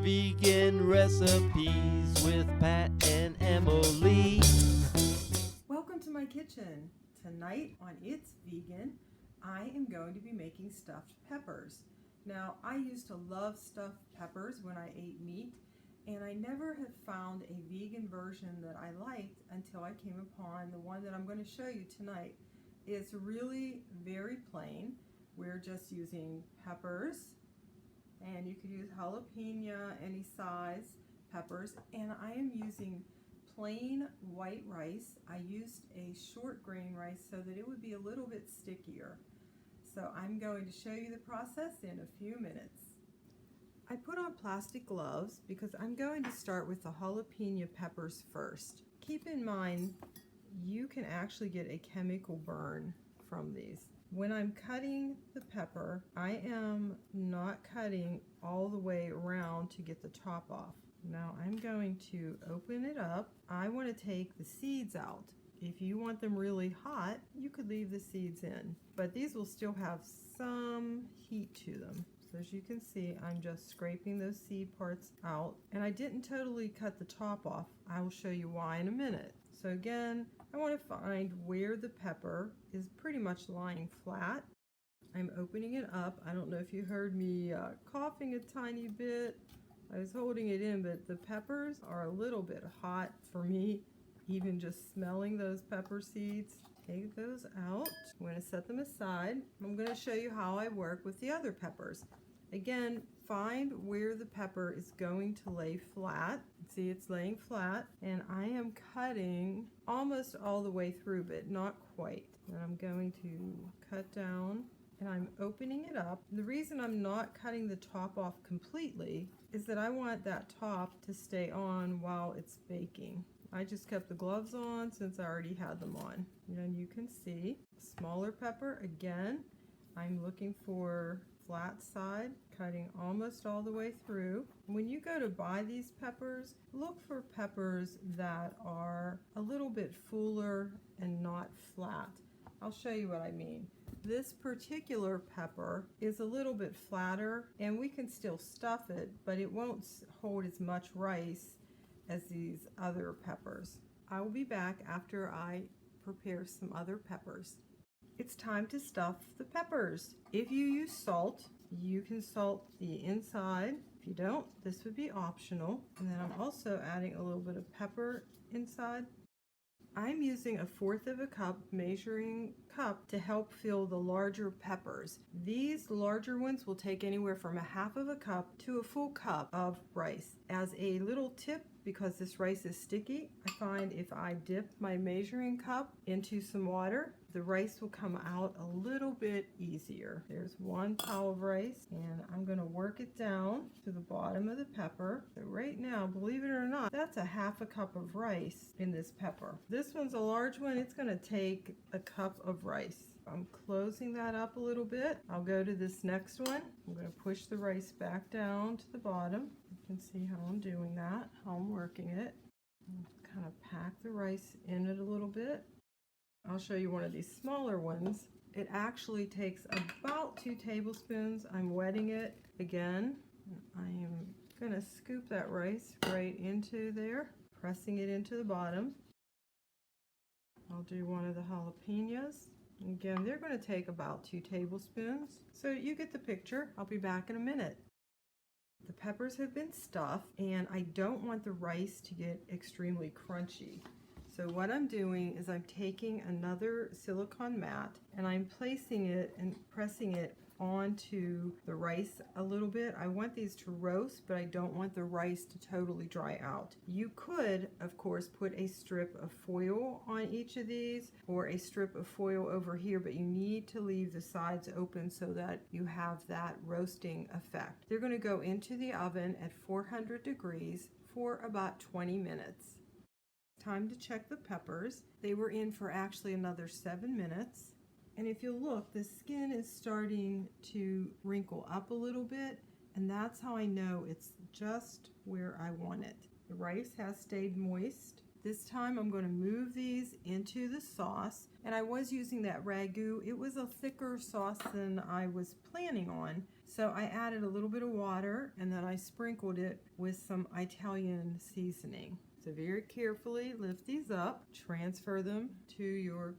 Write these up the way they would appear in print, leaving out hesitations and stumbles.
Vegan Recipes with Pat and Emily. Welcome to my kitchen. Tonight on It's Vegan, I am going to be making stuffed peppers. Now, I used to love stuffed peppers when I ate meat, and I never have found a vegan version that I liked until I came upon the one that I'm going to show you tonight. It's really very plain. We're just using peppers, and you could use jalapeno, any size peppers, and I am using plain white rice. I used a short grain rice so that it would be a little bit stickier. So I'm going to show you the process in a few minutes. I put on plastic gloves because I'm going to start with the jalapeno peppers first. Keep in mind, you can actually get a chemical burn from these. When I'm cutting the pepper, I am not cutting all the way around to get the top off. Now I'm going to open it up. I want to take the seeds out. If you want them really hot, you could leave the seeds in, but these will still have some heat to them. So as you can see, I'm just scraping those seed parts out, and I didn't totally cut the top off. I will show you why in a minute. So again, I want to find where the pepper is pretty much lying flat. I'm opening it up. I don't know if you heard me coughing a tiny bit. I was holding it in, but the peppers are a little bit hot for me. Even just smelling those pepper seeds. Take those out. I'm going to set them aside. I'm going to show you how I work with the other peppers. Again, find where the pepper is going to lay flat. See, it's laying flat, and I am cutting almost all the way through, but not quite. And I'm going to cut down, and I'm opening it up. The reason I'm not cutting the top off completely is that I want that top to stay on while it's baking. I just kept the gloves on since I already had them on. And you can see, smaller pepper, again, I'm looking for flat side, cutting almost all the way through. When you go to buy these peppers, look for peppers that are a little bit fuller and not flat. I'll show you what I mean. This particular pepper is a little bit flatter, and we can still stuff it, but it won't hold as much rice as these other peppers. I will be back after I prepare some other peppers. It's time to stuff the peppers. If you use salt, you can salt the inside. If you don't, this would be optional. And then I'm also adding a little bit of pepper inside. I'm using 1/4 cup measuring cup to help fill the larger peppers. These larger ones will take anywhere from 1/2 cup to a full cup of rice. As a little tip, because this rice is sticky, I find if I dip my measuring cup into some water, the rice will come out a little bit easier. There's 1 pile of rice, and I'm going to work it down to the bottom of the pepper. So right now, believe it or not, that's 1/2 cup of rice in this pepper. This one's a large one. It's going to take a cup of rice. I'm closing that up a little bit. I'll go to this next one. I'm going to push the rice back down to the bottom. You can see how I'm doing that, how I'm working it. Kind of pack the rice in it a little bit. I'll show you one of these smaller ones. It actually takes about 2 tablespoons. I'm wetting it again. I am going to scoop that rice right into there, pressing it into the bottom. I'll do one of the jalapenos. Again, they're going to take about 2 tablespoons. So you get the picture. I'll be back in a minute. The peppers have been stuffed, and I don't want the rice to get extremely crunchy. So what I'm doing is I'm taking another silicone mat, and I'm placing it and pressing it onto the rice a little bit. I want these to roast, but I don't want the rice to totally dry out. You could, of course, put a strip of foil on each of these or a strip of foil over here, but you need to leave the sides open so that you have that roasting effect. They're going to go into the oven at 400 degrees for about 20 minutes. Time to check the peppers. They were in for actually another 7 minutes. And if you look, the skin is starting to wrinkle up a little bit, and that's how I know it's just where I want it. The rice has stayed moist. This time I'm going to move these into the sauce, and I was using that ragu. It was a thicker sauce than I was planning on, so I added a little bit of water, and then I sprinkled it with some Italian seasoning. So very carefully lift these up, transfer them to your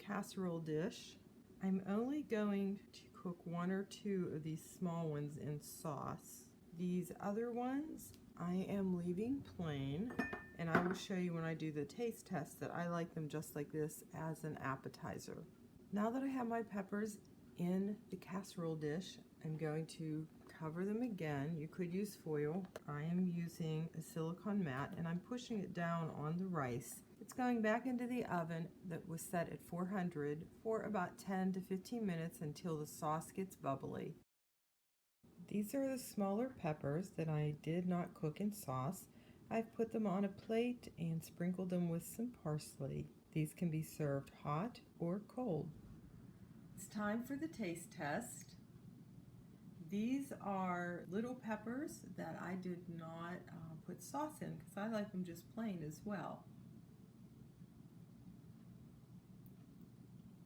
casserole dish. I'm only going to cook 1 or 2 of these small ones in sauce. These other ones I am leaving plain, and I will show you when I do the taste test that I like them just like this as an appetizer. Now that I have my peppers in the casserole dish, I'm going to cover them again. You could use foil. I am using a silicone mat, and I'm pushing it down on the rice. It's going back into the oven that was set at 400 for about 10 to 15 minutes until the sauce gets bubbly. These are the smaller peppers that I did not cook in sauce. I've put them on a plate and sprinkled them with some parsley. These can be served hot or cold. It's time for the taste test. These are little peppers that I did not put sauce in because I like them just plain as well.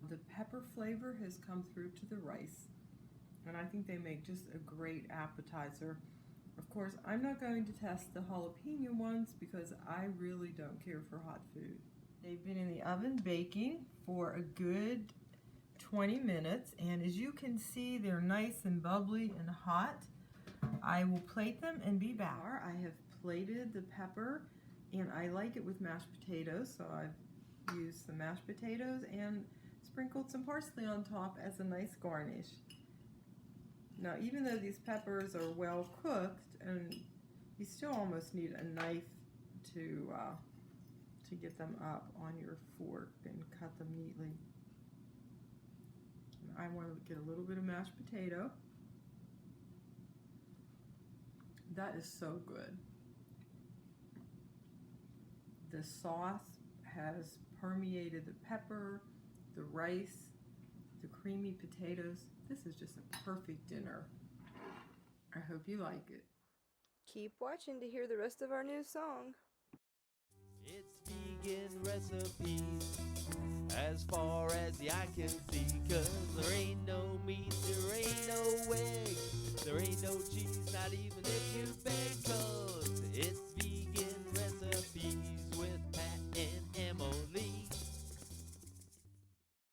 The pepper flavor has come through to the rice, and I think they make just a great appetizer. Of course, I'm not going to test the jalapeno ones because I really don't care for hot food. They've been in the oven baking for a good 20 minutes, and as you can see, they're nice and bubbly and hot. I will plate them and be back. I have plated the pepper, and I like it with mashed potatoes, so I've used some mashed potatoes and sprinkled some parsley on top as a nice garnish. Now, even though these peppers are well cooked, and you still almost need a knife to get them up on your fork and cut them neatly. I want to get a little bit of mashed potato. That is so good. The sauce has permeated the pepper, the rice, the creamy potatoes. This is just a perfect dinner. I hope you like it. Keep watching to hear the rest of our new song. It's vegan recipes as far as the eye can see, 'cause there ain't no meat, there ain't no egg, there ain't no cheese, not even if you beg.